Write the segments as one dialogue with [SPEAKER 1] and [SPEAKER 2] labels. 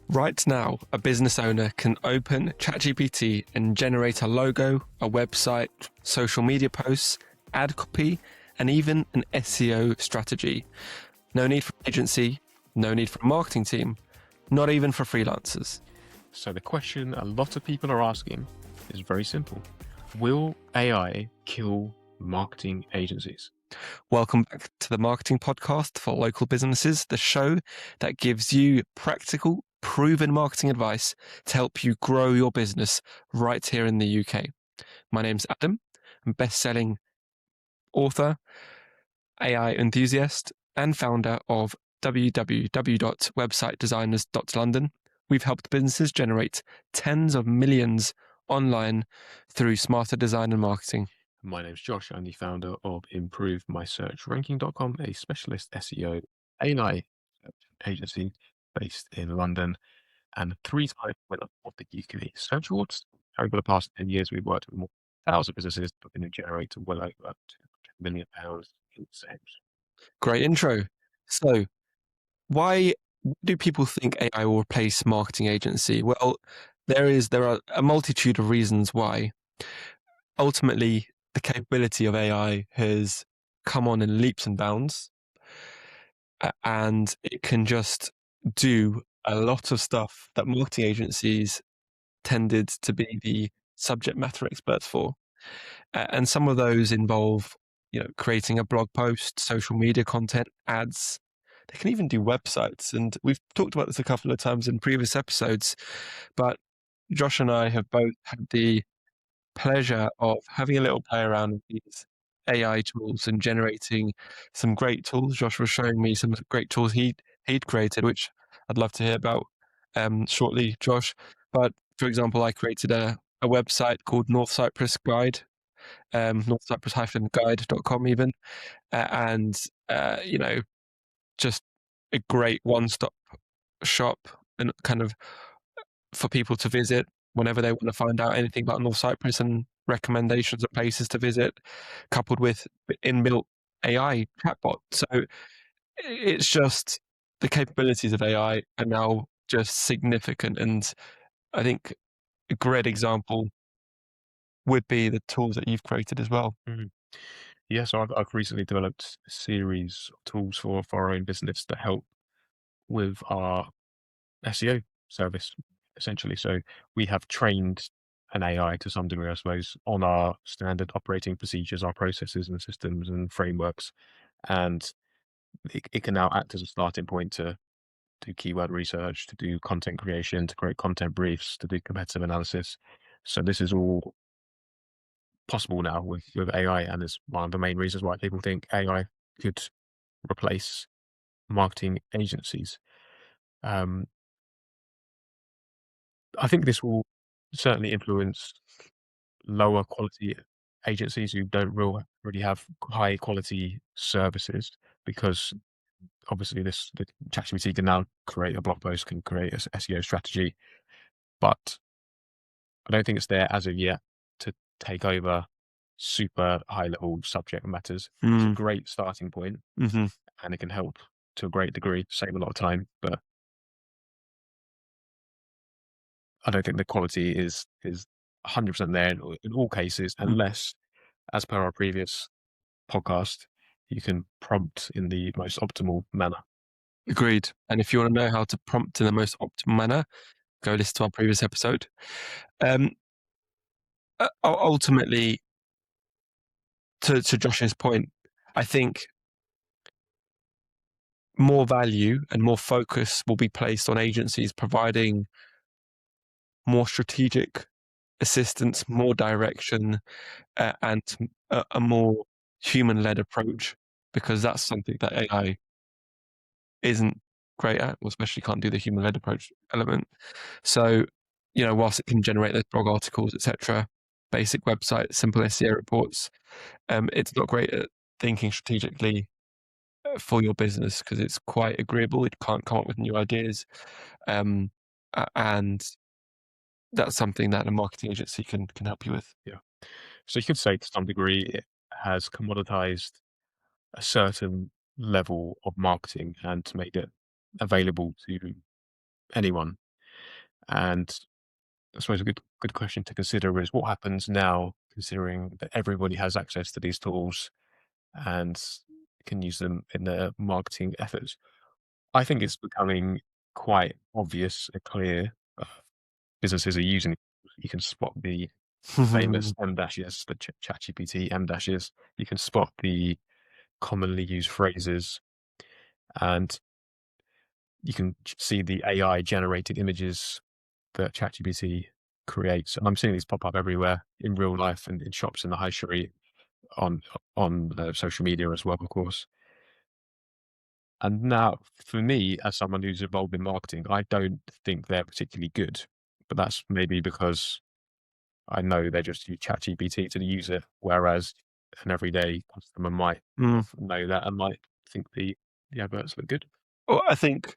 [SPEAKER 1] Right now, a business owner can open ChatGPT and generate a logo, a website, social media posts, ad copy, and even an SEO strategy. No need for an agency, no need for a marketing team, not even for freelancers.
[SPEAKER 2] So the question a lot of people are asking is very simple. Will AI kill marketing agencies?
[SPEAKER 1] Welcome back to the Marketing Podcast for Local Businesses, the show that gives you practical, proven marketing advice to help you grow your business right here in the UK. My name's Adam. I'm best-selling author, AI enthusiast, and founder of www.websitedesigners.london. We've helped businesses generate tens of millions online through smarter design and marketing.
[SPEAKER 2] My name's Josh. I'm the founder of ImproveMySearchRanking.com, a specialist SEO AI agency based in London and 3-time winner of the UK Search Awards. Over the past 10 years, we've worked with more than 1,000 businesses, but we generate well over £200 million in sales.
[SPEAKER 1] Great intro. So, why do people think AI will replace marketing agency? Well, there are a multitude of reasons why. Ultimately, the capability of AI has come on in leaps and bounds, and it can just do a lot of stuff that marketing agencies tended to be the subject matter experts for. And some of those involve, creating a blog post, social media content, ads. They can even do websites. And we've talked about this a couple of times in previous episodes, but Josh and I have both had the pleasure of having a little play around with these AI tools and generating some great tools. Josh was showing me some great tools he'd created, which I'd love to hear about shortly, Josh. But for example, I created a website called North Cyprus Guide, northcyprus-guide.com even, and just a great one-stop shop and kind of for people to visit whenever they want to find out anything about North Cyprus and recommendations of places to visit, coupled with inbuilt AI chatbot. So it's just the capabilities of AI are now just significant. And I think a great example would be the tools that you've created as well.
[SPEAKER 2] Mm-hmm. Yeah, so I've recently developed a series of tools for our own business to help with our SEO service, essentially. So we have trained an AI to some degree, I suppose, on our standard operating procedures, our processes and systems and frameworks. And it can now act as a starting point to do keyword research, to do content creation, to create content briefs, to do competitive analysis. So this is all possible now with AI, and it's one of the main reasons why people think AI could replace marketing agencies. I think this will certainly influence lower quality agencies who don't really have high quality services, because obviously the ChatGPT can now create a blog post, can create a SEO strategy, but I don't think it's there as of yet to take over super high level subject matters. It's a great starting point,
[SPEAKER 1] Mm-hmm.
[SPEAKER 2] and it can help to a great degree, save a lot of time, but I don't think the quality is 100% there in all cases, unless, as per our previous podcast, you can prompt in the most optimal manner.
[SPEAKER 1] Agreed. And if you want to know how to prompt in the most optimal manner, go listen to our previous episode. Ultimately, to Josh's point, I think more value and more focus will be placed on agencies providing more strategic assistance, more direction, and a more human-led approach, because that's something that AI isn't great at, or especially can't do the human-led approach element. So, whilst it can generate those blog articles, etc., basic website, simple SEO reports, it's not great at thinking strategically for your business, because it's quite agreeable. It can't come up with new ideas. And that's something that a marketing agency can help you with.
[SPEAKER 2] Yeah. So you could say to some degree it has commoditized a certain level of marketing and made it available to anyone. And I suppose a good question to consider is what happens now, considering that everybody has access to these tools and can use them in their marketing efforts. I think it's becoming quite obvious and clear. Businesses are using it. You can spot the famous M dashes, the ChatGPT M dashes. You can spot the commonly used phrases, and you can see the AI generated images that ChatGPT creates. And I'm seeing these pop up everywhere in real life and in shops in the high street, on social media as well, of course. And now, for me, as someone who's involved in marketing, I don't think they're particularly good. But that's maybe because I know they just use ChatGPT to use it, whereas an everyday customer might
[SPEAKER 1] Mm.
[SPEAKER 2] know that and might think the adverts look good.
[SPEAKER 1] Well, I think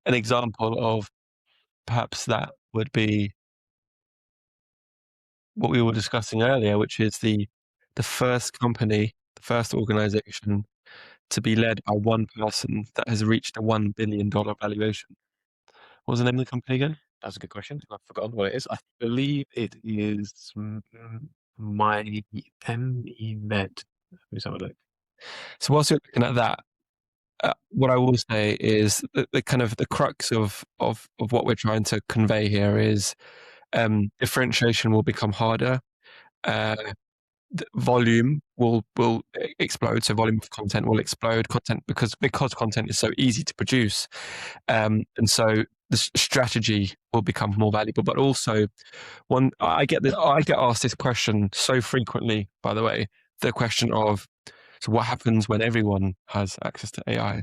[SPEAKER 1] an example of perhaps that would be what we were discussing earlier, which is the first company, the first organization to be led by one person that has reached a $1 billion valuation. What was the name of the company again?
[SPEAKER 2] That's a good question. I've forgotten what it is. I believe it is my MEZ. Let's have a look.
[SPEAKER 1] So whilst you're looking at that, what I will say is the kind of the crux of what we're trying to convey here is differentiation will become harder. Uh, volume will explode, so volume of content will explode. Content because content is so easy to produce, and so the strategy will become more valuable. But also, I get asked this question so frequently. By the way, the question of so what happens when everyone has access to AI?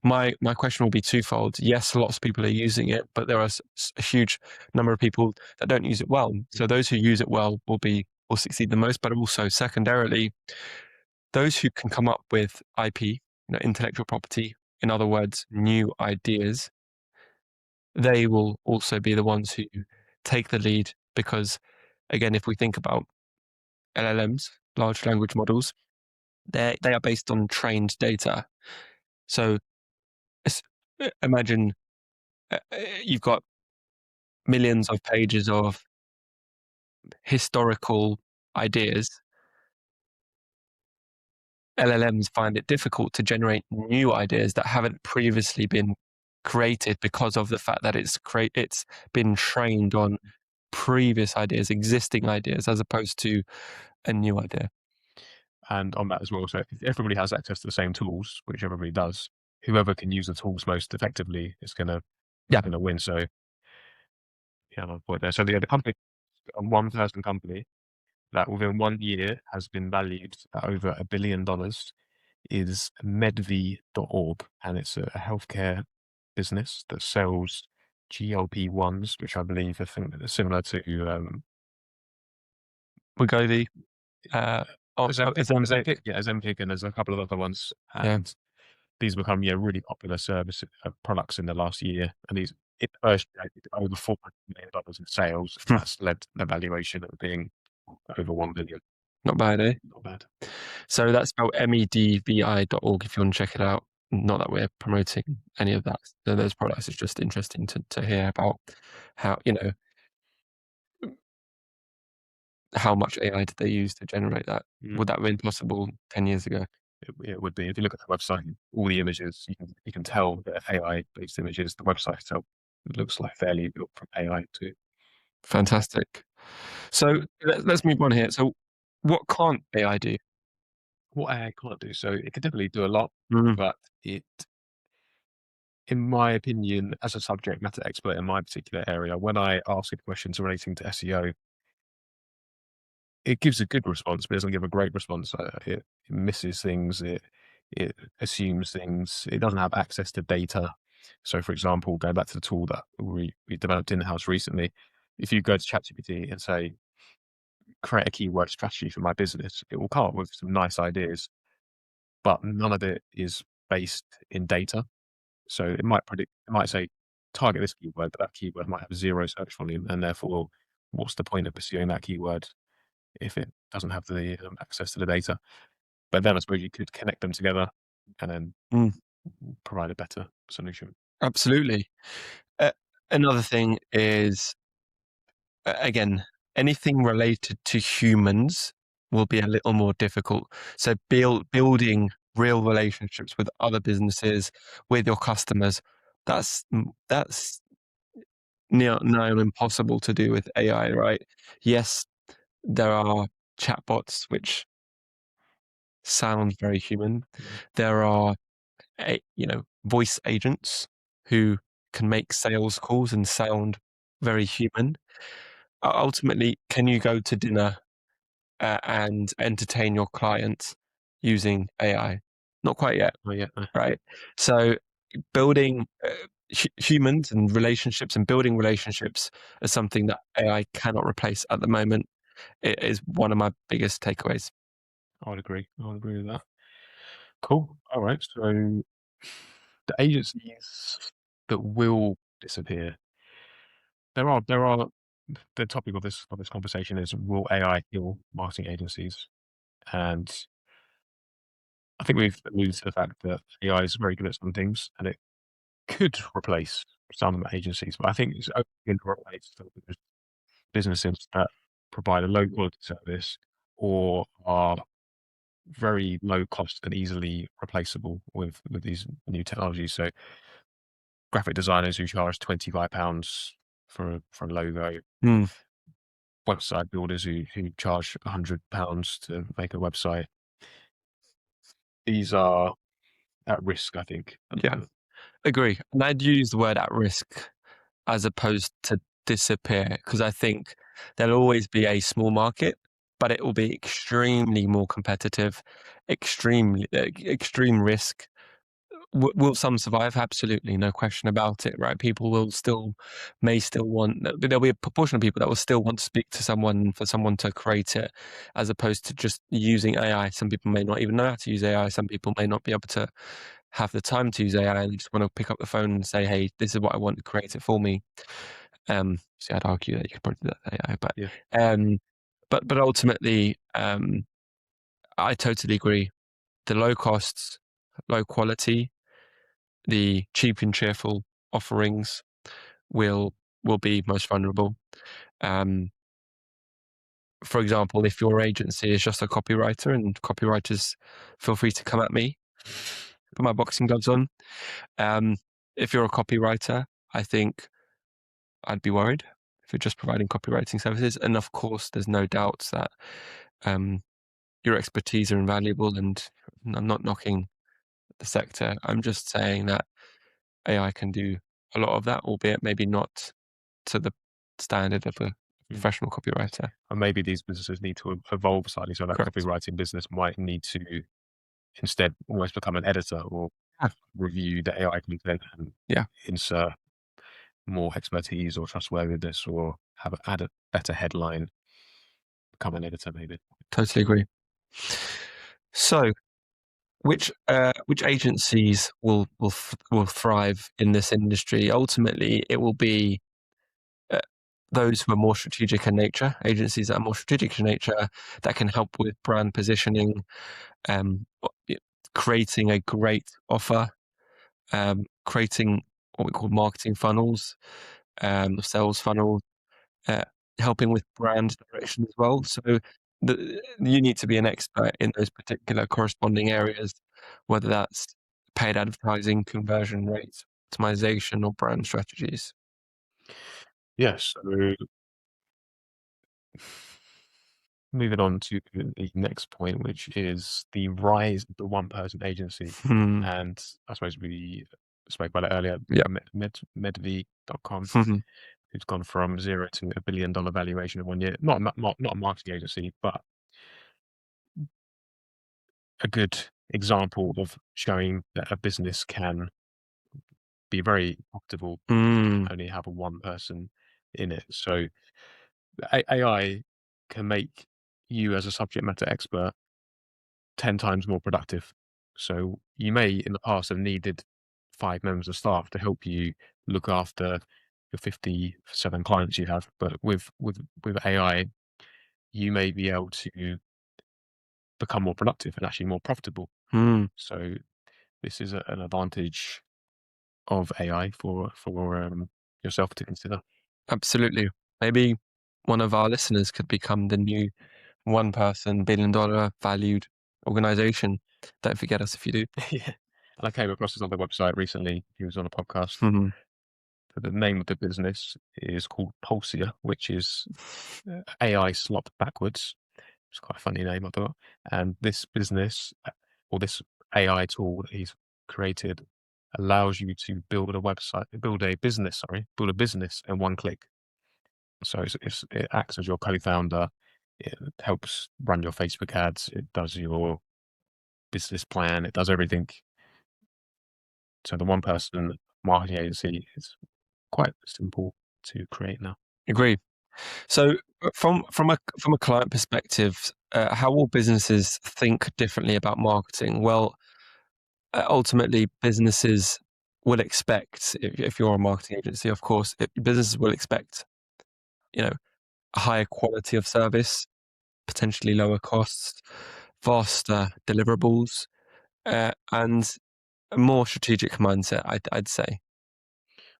[SPEAKER 1] My question will be twofold. Yes, lots of people are using it, but there are a huge number of people that don't use it well. So those who use it well will succeed the most. But also, secondarily, those who can come up with IP, intellectual property, in other words, new ideas, they will also be the ones who take the lead. Because, again, if we think about LLMs, large language models, they are based on trained data. So imagine you've got millions of pages of historical ideas. LLMs find it difficult to generate new ideas that haven't previously been created because of the fact that it's been trained on previous ideas, existing ideas, as opposed to a new idea.
[SPEAKER 2] And on that as well, so if everybody has access to the same tools, which everybody does, whoever can use the tools most effectively is gonna
[SPEAKER 1] Yeah,
[SPEAKER 2] win. So yeah, my point there. So the company, a 1,000 company that within 1 year has been valued at over $1 billion is medv.org, and it's a healthcare business that sells GLP-1s, which I believe are similar to
[SPEAKER 1] Wegovy, Ozempic.
[SPEAKER 2] Yeah, Ozempic, and there's a couple of other ones.
[SPEAKER 1] Yeah,
[SPEAKER 2] And these become really popular service products in the last year, and these it first generated over $400 million in sales. That's led the valuation of being over 1 billion.
[SPEAKER 1] not bad, eh?
[SPEAKER 2] Not bad.
[SPEAKER 1] So that's spelled medvi.org if you want to check it out. Not that we're promoting any of that. So those products. It's just interesting to hear about how, how much AI did they use to generate that? Would that have been possible 10 years ago?
[SPEAKER 2] It would be. If you look at the website, all the images, you can tell that AI-based images. The website itself looks like fairly built from AI too.
[SPEAKER 1] Fantastic. So let's move on here. So what can't AI do?
[SPEAKER 2] What AI can't do, so it can definitely do a lot,
[SPEAKER 1] Mm.
[SPEAKER 2] but it, in my opinion, as a subject matter expert in my particular area, when I ask it questions relating to SEO, it gives a good response, but it doesn't give a great response. It misses things. It assumes things. It doesn't have access to data. So, for example, going back to the tool that we developed in-house recently, if you go to ChatGPT and say, create a keyword strategy for my business, it will come up with some nice ideas, but none of it is based in data. So it might say, target this keyword, but that keyword might have zero search volume, and therefore, what's the point of pursuing that keyword if it doesn't have the access to the data? But then I suppose you could connect them together and then
[SPEAKER 1] Mm.
[SPEAKER 2] provide a better solution.
[SPEAKER 1] Absolutely. Another thing is, again, anything related to humans will be a little more difficult. So building real relationships with other businesses, with your customers, that's near impossible to do with AI, right? Yes, there are chatbots which sound very human.
[SPEAKER 2] Mhm.
[SPEAKER 1] There are voice agents who can make sales calls and sound very human. Ultimately, can you go to dinner and entertain your clients using AI? Not quite yet,
[SPEAKER 2] Oh yeah,
[SPEAKER 1] right? So building humans and relationships and building relationships is something that AI cannot replace at the moment. It is one of my biggest takeaways.
[SPEAKER 2] I would agree. I would agree with that. Cool. All right. So the agencies that will disappear, there are the topic of this conversation is, will AI kill marketing agencies? And I think we've alluded to the fact that AI is very good at some things, and it could replace some agencies, but I think it's only going to replace those businesses that provide a low quality service or are very low cost and easily replaceable with these new technologies. So graphic designers who charge £25 for a logo,
[SPEAKER 1] Hmm.
[SPEAKER 2] website builders who charge £100 to make a website. These are at risk, I think, at the
[SPEAKER 1] Yeah,
[SPEAKER 2] moment.
[SPEAKER 1] agree. And I'd use the word at risk as opposed to disappear, because I think there'll always be a small market, but it will be extremely more competitive, extreme risk. Will some survive? Absolutely, no question about it, right? People may still want, there'll be a proportion of people that will still want to speak to someone for someone to create it, as opposed to just using AI. Some people may not even know how to use AI. Some people may not be able to have the time to use AI and just want to pick up the phone and say, "Hey, this is what I want to create it for me." See, I'd argue that you could probably do that with AI,
[SPEAKER 2] Yeah.
[SPEAKER 1] um, but ultimately, I totally agree. The low costs, low quality, the cheap and cheerful offerings will will be most vulnerable. Um, for example, if your agency is just a copywriter, and copywriters, feel free to come at me, put my boxing gloves on. Um, if you're a copywriter, I think I'd be worried if you're just providing copywriting services. And of course, there's no doubt that um, your expertise are invaluable. And I'm not knocking the sector. I'm just saying that AI can do a lot of that, albeit maybe not to the standard of a
[SPEAKER 2] Mm.
[SPEAKER 1] professional copywriter.
[SPEAKER 2] And maybe these businesses need to evolve slightly. So that
[SPEAKER 1] Correct.
[SPEAKER 2] copywriting business might need to instead almost become an editor or
[SPEAKER 1] Yeah.
[SPEAKER 2] review the AI content and
[SPEAKER 1] Yeah.
[SPEAKER 2] insert more expertise or trustworthiness or add a better headline, become an editor maybe.
[SPEAKER 1] Totally agree. So, which agencies will thrive in this industry? Ultimately, it will be uh, those who are more strategic in nature, agencies that are more strategic in nature, that can help with brand positioning, um, creating a great offer, creating what we call marketing funnels, sales funnels, uh, helping with brand direction as well. So you need to be an expert in those particular corresponding areas, whether that's paid advertising, conversion rates, optimization, or brand strategies.
[SPEAKER 2] Yes. So moving on to the next point, which is the rise of the one person agency.
[SPEAKER 1] Hmm.
[SPEAKER 2] And I suppose we spoke about it earlier,
[SPEAKER 1] Yeah.
[SPEAKER 2] medv.com,
[SPEAKER 1] Mhm.
[SPEAKER 2] who's gone from zero to $1 billion valuation in 1 year. Not a marketing agency, but a good example of showing that a business can be very profitable,
[SPEAKER 1] Mm.
[SPEAKER 2] only have a one person in it. So AI can make you as a subject matter expert 10 times more productive. So you may in the past have needed 5 members of staff to help you look after your 57 clients you have, but with AI, you may be able to become more productive and actually more profitable.
[SPEAKER 1] Mm.
[SPEAKER 2] So this is an advantage of AI for yourself to consider.
[SPEAKER 1] Absolutely. Maybe one of our listeners could become the new one person $1 billion valued organization. Don't forget us if you do.
[SPEAKER 2] Yeah. And I came across this on the website recently. He was on a podcast.
[SPEAKER 1] Mhm.
[SPEAKER 2] But the name of the business is called Pulsia, which is AI slopped backwards. It's quite a funny name, I thought. And this business, or this AI tool that he's created, allows you to build a website, build a business in one click. So it acts as your co-founder. It helps run your Facebook ads. It does your business plan. It does everything. So the one person marketing agency is quite simple to create now.
[SPEAKER 1] Agree. So from a client perspective, how will businesses think differently about marketing? Well, ultimately, businesses will expect, if you're a marketing agency, of course, businesses will expect, you know, a higher quality of service, potentially lower costs, faster deliverables, and a more strategic mindset, I'd say.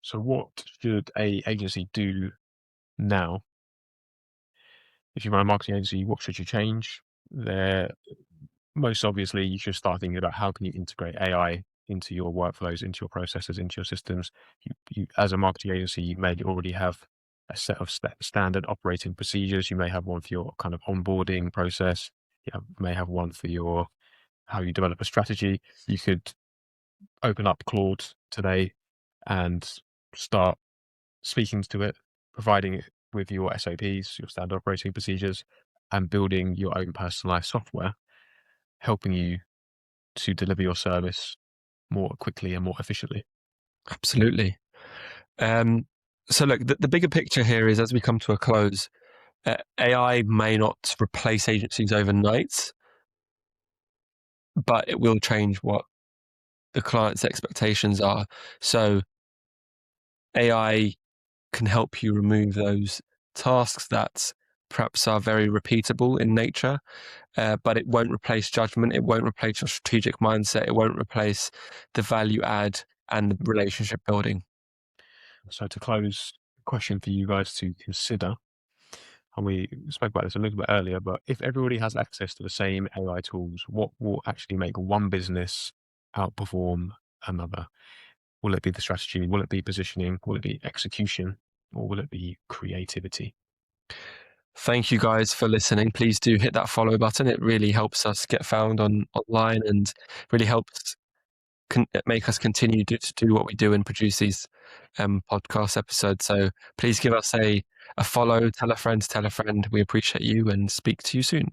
[SPEAKER 2] So what should a agency do now? If you run a marketing agency, what should you change? There, most obviously, you should start thinking about how can you integrate AI into your workflows, into your processes, into your systems. As a marketing agency, you may already have a set of standard operating procedures. You may have one for your kind of onboarding process. You may have one for your how you develop a strategy. You could open up Claude today and start speaking to it, providing it with your SOPs, your standard operating procedures, and building your own personalized software, helping you to deliver your service more quickly and more efficiently.
[SPEAKER 1] Absolutely. So look, the bigger picture here is as we come to a close, AI may not replace agencies overnight, but it will change what the client's expectations are. So AI can help you remove those tasks that perhaps are very repeatable in nature, but it won't replace judgment. It won't replace your strategic mindset. It won't replace the value add and the relationship building.
[SPEAKER 2] So to close, question for you guys to consider, and we spoke about this a little bit earlier, but if everybody has access to the same AI tools, what will actually make one business outperform another? Will it be the strategy? Will it be positioning? Will it be execution? Or will it be creativity?
[SPEAKER 1] Thank you guys for listening. Please do hit that follow button. It really helps us get found online and really helps make us continue to do what we do and produce these podcast episodes. So please give us a follow, tell a friend, tell a friend. We appreciate you and speak to you soon.